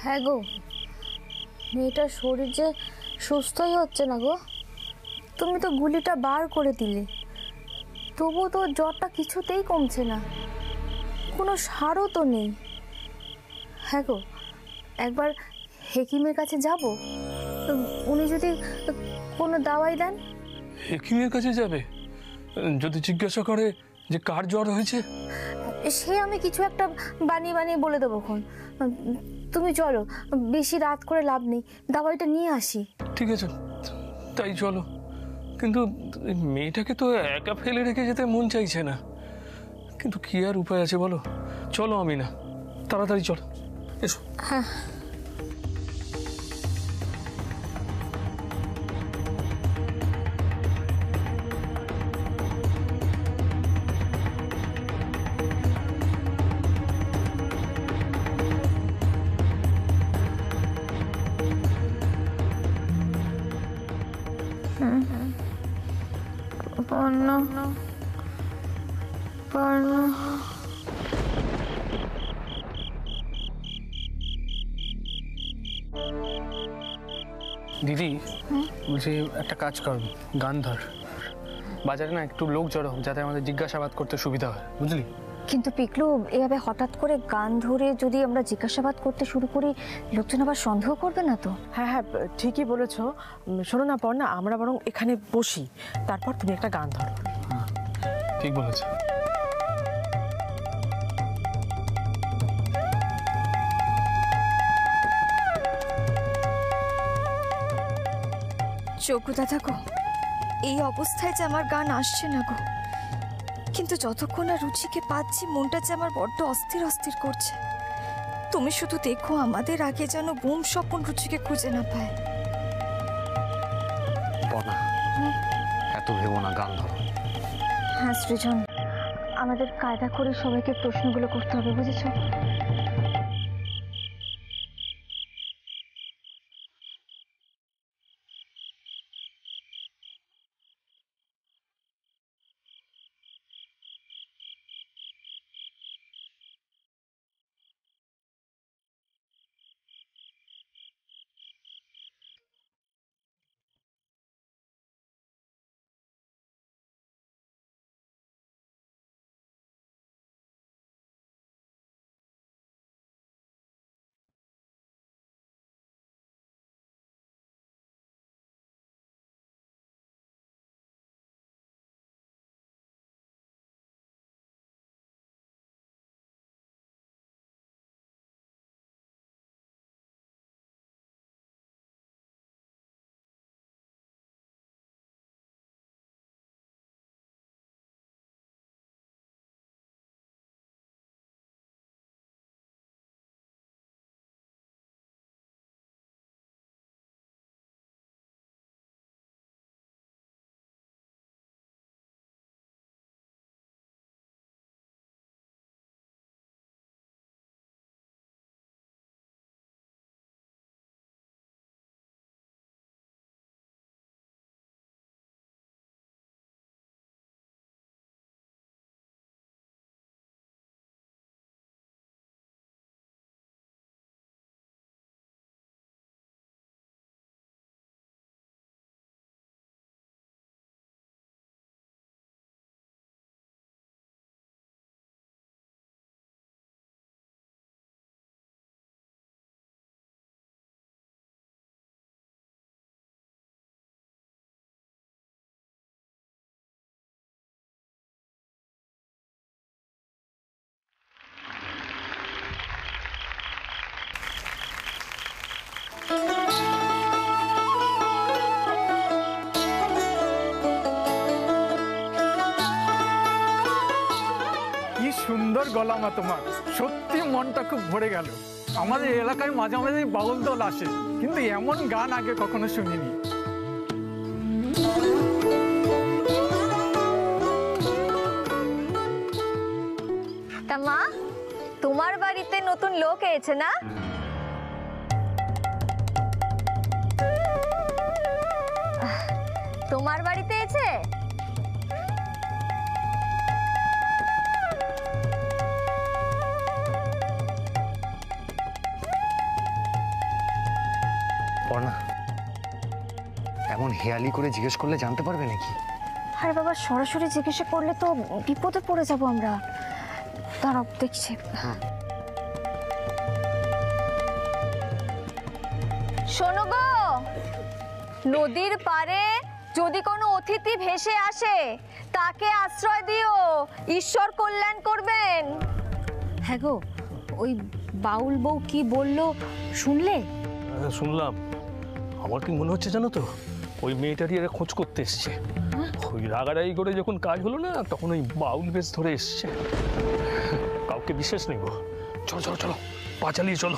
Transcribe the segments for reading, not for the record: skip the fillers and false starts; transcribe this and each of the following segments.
হ্যাঁ গো, মেয়েটার শরীর যে সুস্থই হচ্ছে না গো। তুমি তো গুলিটা বার করে দিলে, তবু তো জ্বরটা কিছুতেই কমছে না, কোনো সারও তো নেই। হ্যাঁ গো, একবার হেকিমের কাছে যাব, উনি যদি কোনো দাওয়াই দেন। হেকিমের কাছে যাবে? যদি জিজ্ঞাসা করে যে কার জ্বর হয়েছে, সে আমি কিছু একটা বানিয়ে বানিয়ে বলে দেবো। তুমি চলো, বেশি রাত করে লাভ নেই, দাওয়াইটা নিয়ে আসি। ঠিক আছে, তাই চলো। কিন্তু মেয়েটাকে তো একা ফেলে রেখে যেতে মন চাইছে না, কিন্তু কি আর উপায় আছে বলো? চলো আমি না, তাড়াতাড়ি চলো, এসো। হ্যাঁ, দিদি বলছি একটা কাজ কর, গান ধর, বাজারে না একটু লোক জড়ো হোক যাতে আমাদের জিজ্ঞাসাবাদ করতে সুবিধা হয়, বুঝলি? কিন্তু পিকলু, এভাবে হঠাৎ করে গান ধরে যদি আমরা জিজ্ঞাসাবাদ করতে শুরু করি, লোকজন আবার সন্দেহ করবে না তো? হ্যাঁ হ্যাঁ, ঠিকই বলেছো। শোনো না পর না, আমরা বরং এখানে বসি, তারপর তুমি একটা গান ধরো। ঠিক বলেছো। চকু দাদা গো, এই অবস্থায় যে আমার গান আসছে না গো, কিন্তু যতক্ষণ না রুচিকে পাচ্ছি মনটা যে আমার বড্ড অস্থির অস্থির করছে। তুমি শুধু দেখো আমাদের আগে যেন গুম স্বপন রুচিকে খুঁজে না পায়। বনা, এত ভেবো না, গান ধরো। হ্যাঁ সৃজন, আমাদের কায়দা করে সবাইকে প্রশ্নগুলো করতে হবে, বুঝেছো? সুন্দর গলা মা তোমার, সত্যি মনটা খুব ভরে গেল। আমাদের এলাকায় মাঝে মাঝে বাউল দল আসে, কিন্তু এমন গান আগে কখনো শুনিনি। তা মা, তোমার বাড়িতে নতুন লোক এসেছে না? তোমার বাড়িতে এসেছে? পড়না, এমন হেয়ালি করে জিজ্ঞেস করলে জানতে পারবে নাকি? আরে বাবা, সরাসরি জিজ্ঞাসা করলে তো বিপদে পড়ে যাব আমরা। দাঁড়াও দেখছি। শোনো গো, নদীর পাড়ে যদি কোনো অতিথি ভেসে আসে তাকে আশ্রয় দিও, ঈশ্বর কল্যাণ করবেন। হ্যাঁ গো, ওই বাউল বউ কি বললো শুনলে? শুনলাম। আমার কি মনে হচ্ছে জানো তো, ওই মেয়েটারই এরা খোঁজ করতে এসছে। ওই রাগারাগি করে যখন কাজ হলো না, তখন ওই বাউল বেশ ধরে এসছে। কাউকে বিশেষ নেই গো। চলো চলো চলো, পা চালিয়ে চলো।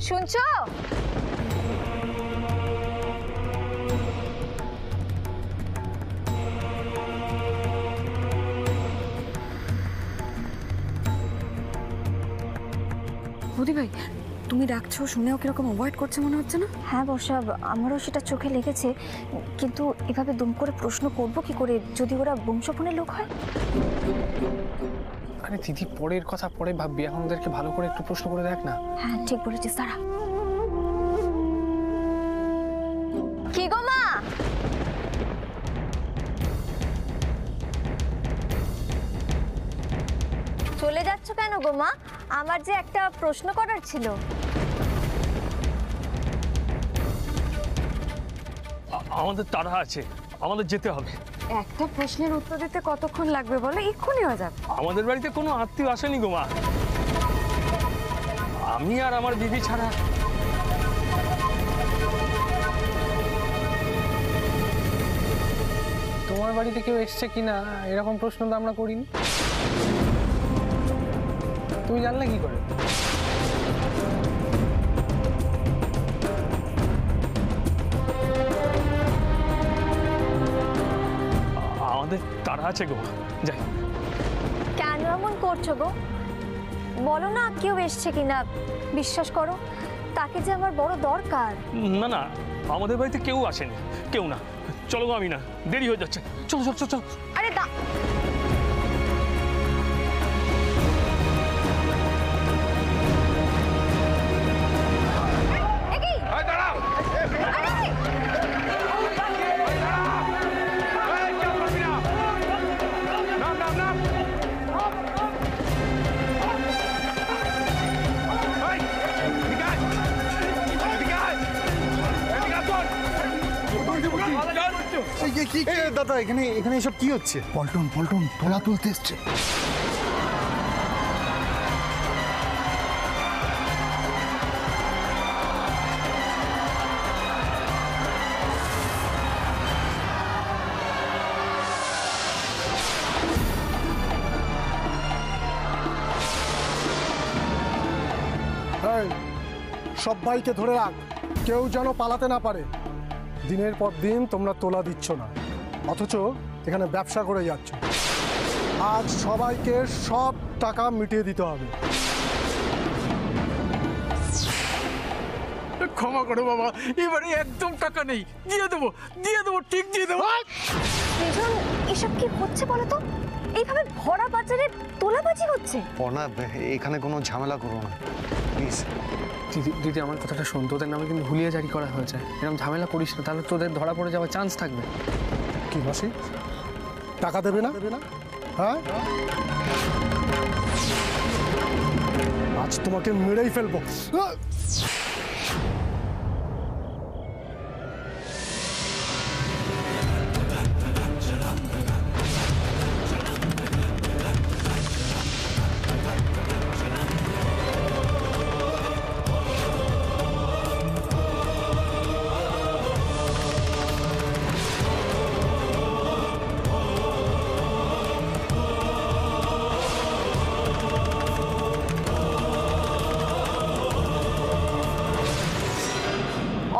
শুনছো? বৌদি ভাই, তুমি ডাকছো শুনেও কিরকম অ্যাভয়েড করছে মনে হচ্ছে না? হ্যাঁ বর্ষা, আমারও সেটা চোখে লেগেছে, কিন্তু এভাবে দুম করে প্রশ্ন করব কি করে যদি ওরা বংশফোনের লোক হয়? আরে দিদি, পরের কথা পরে ভাববি, এখন ওদেরকে ভালো করে একটু প্রশ্ন করে দেখ না। হ্যাঁ ঠিক বলেছিস। দাঁড়া। কি গো মা? চলে যাচ্ছ কেন গো মা? আমার যে একটা প্রশ্ন করার ছিল। আমাদের তাড়া আছে, আমাদের যেতে হবে। একটা প্রশ্নের উত্তর দিতে কতক্ষণ লাগবে বলো? এক্ষুনি হয়ে যাবে। আমাদের বাড়িতে কোনো আত্মীয় আসেনি গো মা, আমি আর আমার দিদি ছাড়া। তোমার বাড়িতে কেউ এসছে কিনা এরকম প্রশ্ন তো আমরা করিনি। তুমি জানলে কি করে? আমাদের তাড়া আছে গো, যাই। কেন এমন করছো গো? বলো না কেউ এসছে কিনা। বিশ্বাস করো, তাকে যে আমার বড় দরকার। না না, আমাদের বাড়িতে কেউ আসেনি, কেউ না। চলো গো, আমি না, দেরি হয়ে যাচ্ছে। চলো চলো চলো চলো। আরে দা, দাদা, এখানে এখানে এসব কি হচ্ছে? পল্টন পল্টন তোলা তুলতে এসছে। সবাইকে ধরে রাখ, কেউ যেন পালাতে না পারে। দিনের পর দিন তোমরা তোলা দিচ্ছ না, অথচ এখানে ব্যবসা করে যাচ্ছ। আজ সবাইকে সব টাকা মিটিয়ে দিতে হবে। ক্ষমা করো বাবা, এবারে একদম টাকা নেই। দিয়ে দেবো ঠিক দিয়ে দেবো। সৃজন, এসব কি হচ্ছে বলো তো? এইভাবে ভরা বাজারে তোলাবাজি হচ্ছে। পড়না, এখানে কোনো ঝামেলা করো না প্লিজ। দিদি দিদি, আমার কথাটা শোন, তোদের নামে কিন্তু হুলিয়া জারি করা হয়েছে। এরকম ঝামেলা করিস না, তাহলে তোদের ধরা পড়ে যাওয়ার চান্স থাকবে। কি মাসি, টাকা দেবে না? হ্যাঁ, আজ তোমাকে মেরেই ফেলবো।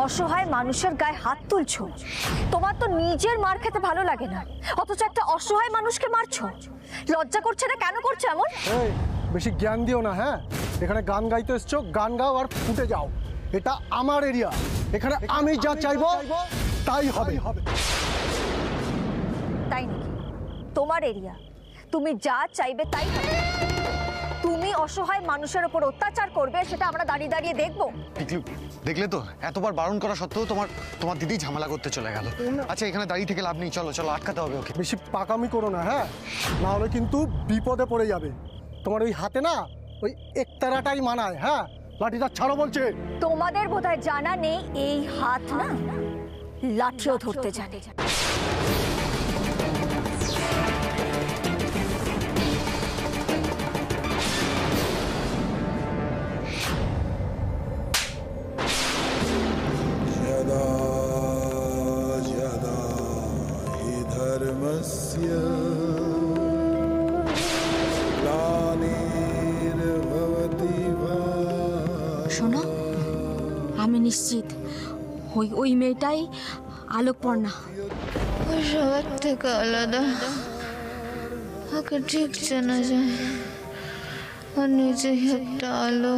অসহায় মানুষের গায়ে হাত তুলছো? তোমার তো নিজের মার খেতে ভালো লাগে না, অথচ একটা অসহায় মানুষকে মারছো। লজ্জা করছে না? কেন করছো এমন? এই, বেশি জ্ঞান দিও না। হ্যাঁ, এখানে গান গাইতে এসছো, গান গাও আর ফুটে যাও। এটা আমার এরিয়া, এখানে আমি যা চাইবো তাই হবে। তাই নাকি? তোমার এরিয়া, তুমি যা চাইবে তাই হবে? তুমি অসহায় মানুষের উপর অত্যাচার করবে সেটা আমরা দাঁড়িয়ে দাঁড়িয়ে দেখবো? টিকলু, দেখলে তো এতবার বারণ করা সত্ত্বেও তোমার দিদি ঝামেলা করতে চলে গেল। আচ্ছা এখানে দাঁড়িয়ে থেকে লাভ নেই, চলো চলো আটকাতে হবে ওকে। বেশি পাকামি করো না, হ্যাঁ, না হলে কিন্তু বিপদে পড়ে যাবে। তোমার ওই হাতে না ওই একতারাটাই মানায়। হ্যাঁ, লাঠিটা ছাড়ো বলছে। তোমাদের বোধহয় জানা নেই এই হাত না লাঠিও ধরতে জানে। শোনো, আমি নিশ্চিত ওই মেয়েটাই আলোকপর্ণা। ও সবার থেকে আলাদা, ওকে ঠিক চেনা যায়। ও নিজেই একটা আলো।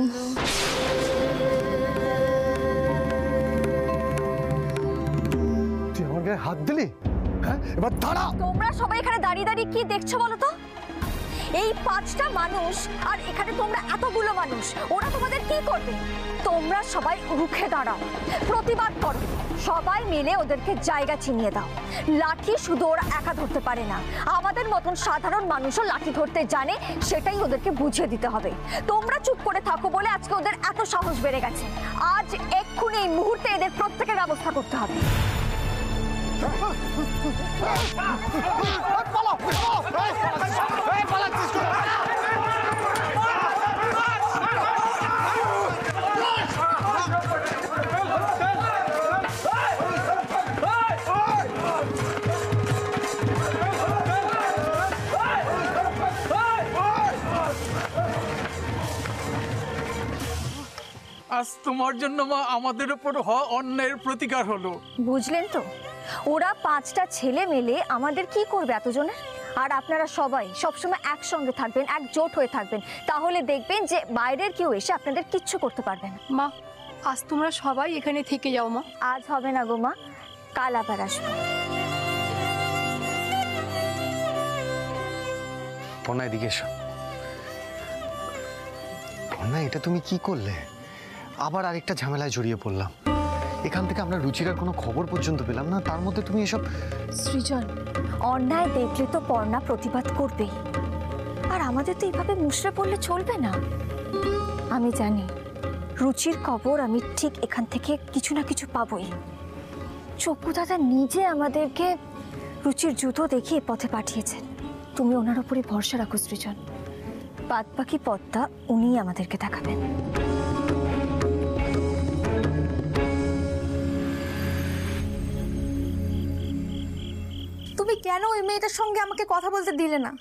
তুই আমার গায়ে হাত দিলি? হ্যাঁ, এবার দাঁড়া। তোমরা সবাই এখানে দাঁড়িয়ে দাঁড়িয়ে কি দেখছো বলো তো? এই 5টা মানুষ আর এখানে তোমরা এতগুলো মানুষ, ওরা তোমাদের কি করবে? তোমরা সবাই রুখে দাঁড়াও, প্রতিবাদ করো, সবাই মিলে ওদেরকে জায়গা ছিনিয়ে দাও। লাঠি শুধু ওরা একা ধরতে পারে না, আমাদের মতন সাধারণ মানুষও লাঠি ধরতে জানে, সেটাই ওদেরকে বুঝিয়ে দিতে হবে। তোমরা চুপ করে থাকো বলে আজকে ওদের এত সাহস বেড়ে গেছে। আজ এক্ষুনি এই মুহূর্তে এদের প্রত্যেকের ব্যবস্থা করতে হবে। আজ তোমার জন্য মা আমাদের উপর অন্যায়ের প্রতিকার হলো। বুঝলেন তো, ওরা 5টা ছেলে মেলে আমাদের কি করবে এতজনের? আর আপনারা সবাই সবসময় একসঙ্গে থাকবেন, একজোট হয়ে থাকবেন, তাহলে দেখবেন যে বাইরের কেউ এসে আপনাদের কিচ্ছু করতে পারবে না। মা, আজ তোমরা সবাই এখানে থেকে যাও মা। আজ হবে না গো মা, কাল আবার আসবো। পর্ণা এদিকে এসো। পর্ণা, এটা তুমি কি করলে? আবার আরেকটা ঝামেলায় জড়িয়ে পড়লাম। এখান থেকে আমরা রুচিরার কোনো খবর পর্যন্ত পেলাম না, তার মধ্যে তুমি এসব। সৃজন, অন্যায় দেখলে তো পর্ণা প্রতিবাদ করবেই, আর আমাদের তো এইভাবে মুষড়ে পড়লে চলবে না। আমি জানি রুচির খবর আমি ঠিক এখান থেকে কিছু না কিছু পাবই। চপ্পু দাদা নিজে আমাদেরকে রুচির জুতো দেখিয়ে পথে পাঠিয়েছেন। তুমি ওনার উপরে ভরসা রাখো সৃজন, বাদ বাকি পথটা উনিই আমাদেরকে দেখাবেন। তুমি কেন ওই মেয়েটার সঙ্গে আমাকে কথা বলতে দিলে না?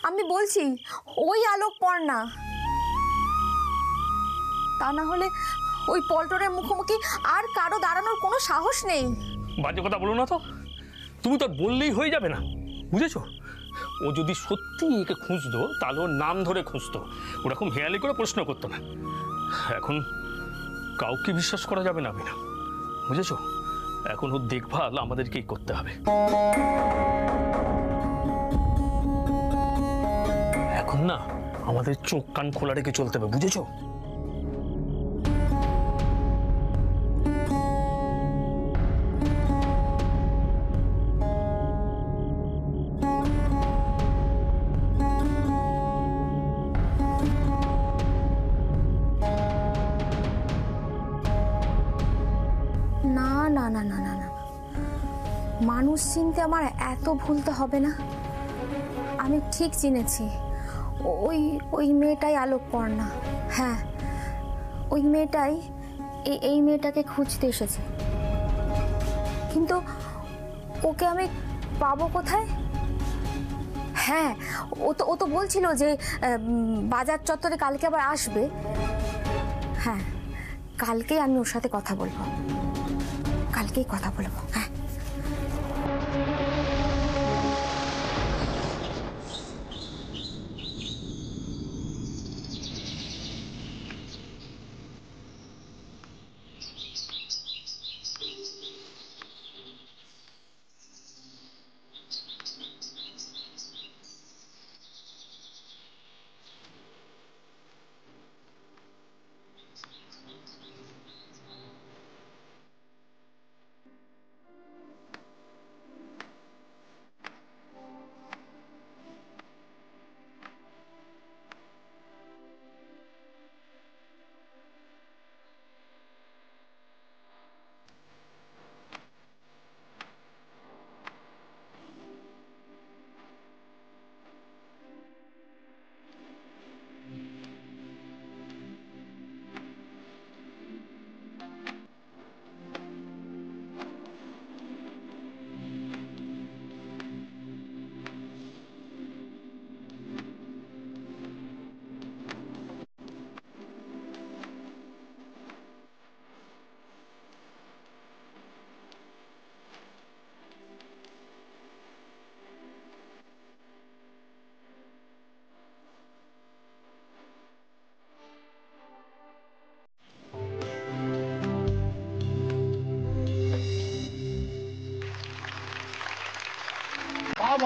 আমি বলছি ওই আলোকপর্ণা, তা না হলে ওই পল্টনের মুখোমুখি আর কারো দাঁড়ানোর কোনো সাহস নেই। বাজে কথা বলো না তো, তুমি তো বললেই হয়ে যাবে না, বুঝেছো? ও যদি সত্যি একে খুঁজতো তাহলে ওর নাম ধরে খুঁজতো, ওরকম হেয়ালি করে প্রশ্ন করতো না। এখন কাউকে বিশ্বাস করা যাবে না, বিনা, বুঝেছো? এখন ওর দেখভাল আমাদেরকেই করতে হবে। এখন না আমাদের চোখ কান খোলা রেখে চলতে হবে, বুঝেছো? না না না না না না, মানুষ চিনতে আমার এত ভুলতে হবে না। আমি ঠিক চিনেছি, ওই ওই মেয়েটাই আলোকপর্ণা। হ্যাঁ, ওই মেয়েটাই এই মেয়েটাকে খুঁজতে এসেছে, কিন্তু ওকে আমি পাবো কোথায়? হ্যাঁ, ও তো বলছিল যে বাজার চত্বরে কালকে আবার আসবে। হ্যাঁ, কালকেই আমি ওর সাথে কথা বলবো, কালকেই কথা বলবো। হ্যাঁ,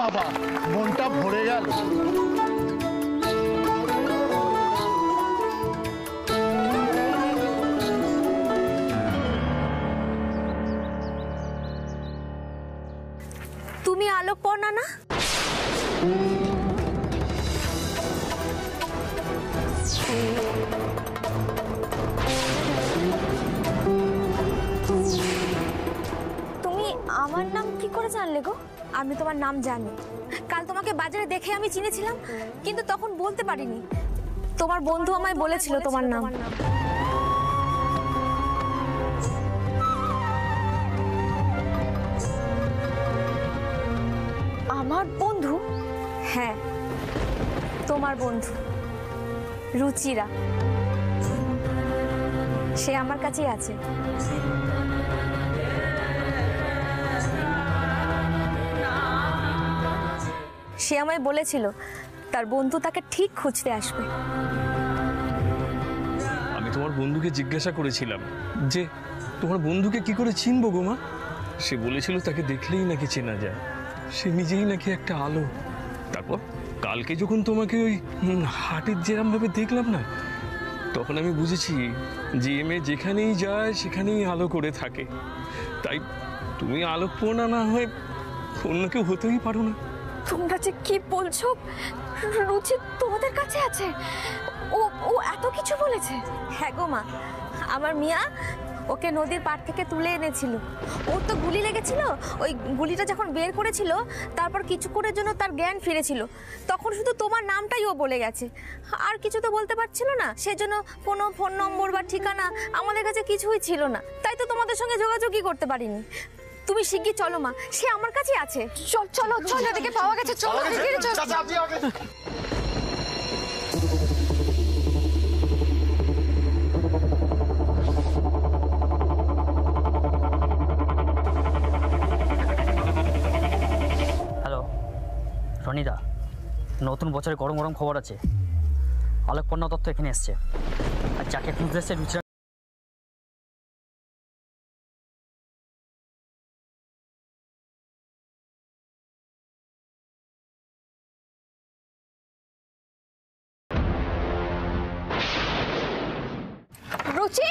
বাবা, মনটা ভরে গেল। তুমি আলোকপর্ণা না? তুমি আমার নাম কি করে জানলে গো? আমি তোমার নাম জানি। কাল তোমাকে বাজারে দেখে আমি চিনেছিলাম, কিন্তু তখন বলতে পারিনি। তোমার বন্ধু আমায় বলেছিল তোমার নাম। আমার বন্ধু? হ্যাঁ, তোমার বন্ধু রুচিরা। সে আমার কাছেই আছে। সে আমায় বলেছিল তার বন্ধু তাকে ঠিক খুঁজতে আসবে। আমি তোমার বন্ধুকে জিজ্ঞাসা করেছিলাম যে তোমার বন্ধুকে কি করে চিনবো গো মা। সে বলেছিল তাকে দেখলেই নাকি চেনা যায়, সে নিজেই নাকি একটা আলো। তারপর কালকে যখন তোমাকে ওই হাটের যেরকম ভাবে দেখলাম না, তখন আমি বুঝেছি যে মেয়ে যেখানেই যায় সেখানেই আলো করে থাকে। তাই তুমি আলোকপূর্ণা না হয়ে অন্য কেউ হতেই পারো না। তোমরা যে কি বলছো? রুচি তোমাদের কাছে আছে? ও ও এত কিছু বলেছে? হ্যাঁ গো মা, আমার মিয়া ওকে নদীর পাড় থেকে তুলে এনেছিল। ওর তো গুলি লেগেছিল। ওই গুলিটা যখন বের করেছিল, তারপর কিছুক্ষণের জন্য তার জ্ঞান ফিরেছিল। তখন শুধু তোমার নামটাই ও বলে গেছে, আর কিছু তো বলতে পারছিল না। সেজন্য কোনো ফোন নম্বর বা ঠিকানা আমাদের কাছে কিছুই ছিল না। তাই তো তোমাদের সঙ্গে যোগাযোগই করতে পারিনি। তুমি শিগগির চলো মা, সে আমার কাছেই আছে। চল চলো চলো, এদিকে পাওয়া গেছে, চলো শিগগিরই চলো। হ্যালো রনিদা, নতুন বছরে গরম গরম খবর আছে। আলোকপর্ণা দত্ত এখানে এসছে, আর যাকে খুঁজতে এসছে রুচিরা। রুচি,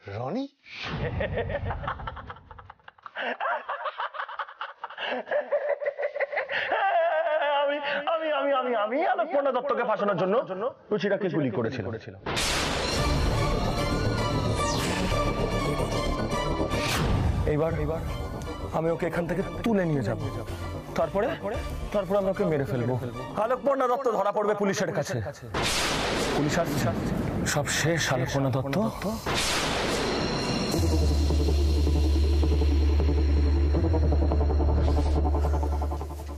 রনি, আমি আলোকপর্ণা দত্তকে ফাঁসানোর জন্য রুচিরাকে গুলি করেছিলাম। এইবার আমি ওকে এখান থেকে তুলে নিয়ে যাব, তারপরে আমি ওকে মেরে ফেলবো। আলোকপর্ণা দত্ত ধরা পড়বে পুলিশের কাছে। পুলিশ আসছে, সব শেষ। আলোকপর্ণা দত্ত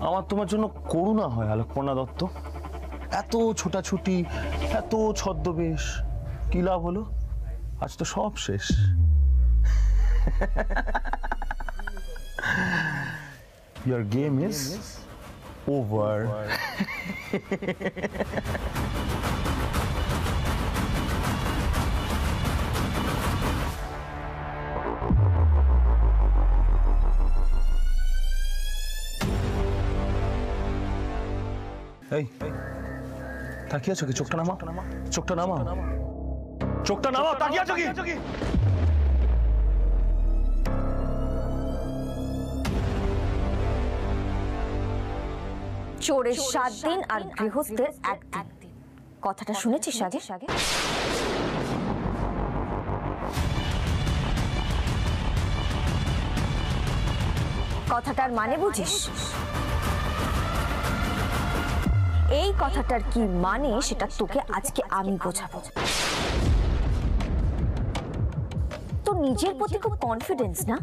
আমার তোমার জন্য করুণা হয় আলোকপর্ণা দত্ত। এত ছোটাছুটি, এত ছদ্মবেশ, কি লাভ হলো? আজ তো সব শেষ। Your game is over. এই তাকিয়ে আছো কি? চোখটা নামাও, চোখটা নামাও, চোখটা নামাও। তাকিয়ে আছো কি? চোরের 7 দিন আর গৃহস্থের 1 দিন। কথাটা শুনেছিস আগে? কথাটার মানে বুঝিস? এই কথাটার কি মানে সেটা তোকে আজকে আমি বোঝাবো। তো নিজের প্রতি খুব কনফিডেন্স না?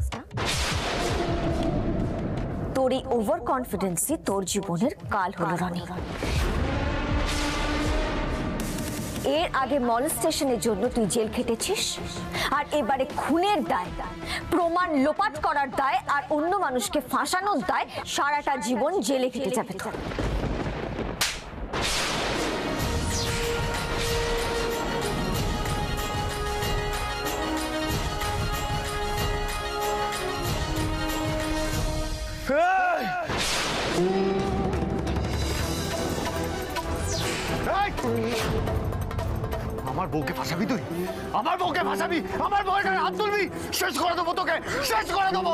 তোর এই ওভার কনফিডেন্সই তোর জীবনের কাল হলো রনি। এর আগে মলেস্টেশনের জন্য তুই জেল খেটেছিস, আর এবারে খুনের দায়, প্রমাণ লোপাট করার দায় আর অন্য মানুষকে ফাঁসানোর দায় সারাটা জীবন জেলে কেটে যাবে তোর। আমার বউকে ফাঁসাবি তুই? আমার বউকে ফাঁসাবি? আমার বউয়ের গায়ে হাত তুলবি? শেষ করে দেবো তোকে, শেষ করে দেবো।